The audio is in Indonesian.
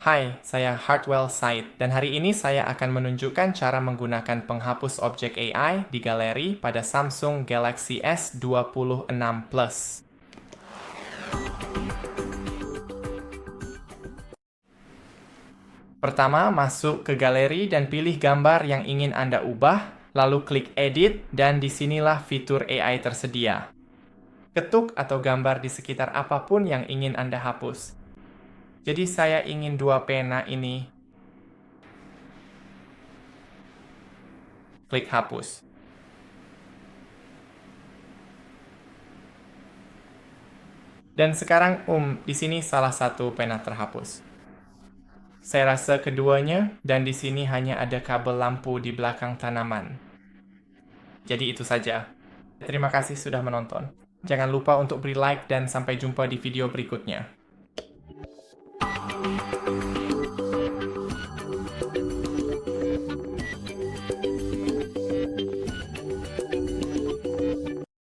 Hai, saya Hartwell Said, dan hari ini saya akan menunjukkan cara menggunakan penghapus objek AI di galeri pada Samsung Galaxy S26 Plus. Pertama, masuk ke galeri dan pilih gambar yang ingin Anda ubah, lalu klik Edit, dan disinilah fitur AI tersedia. Ketuk atau gambar di sekitar apapun yang ingin Anda hapus. Jadi saya ingin dua pena ini. Klik hapus. Dan sekarang di sini salah satu pena terhapus. Saya rasa keduanya, dan di sini hanya ada kabel lampu di belakang tanaman. Jadi itu saja. Terima kasih sudah menonton. Jangan lupa untuk beri like dan sampai jumpa di video berikutnya.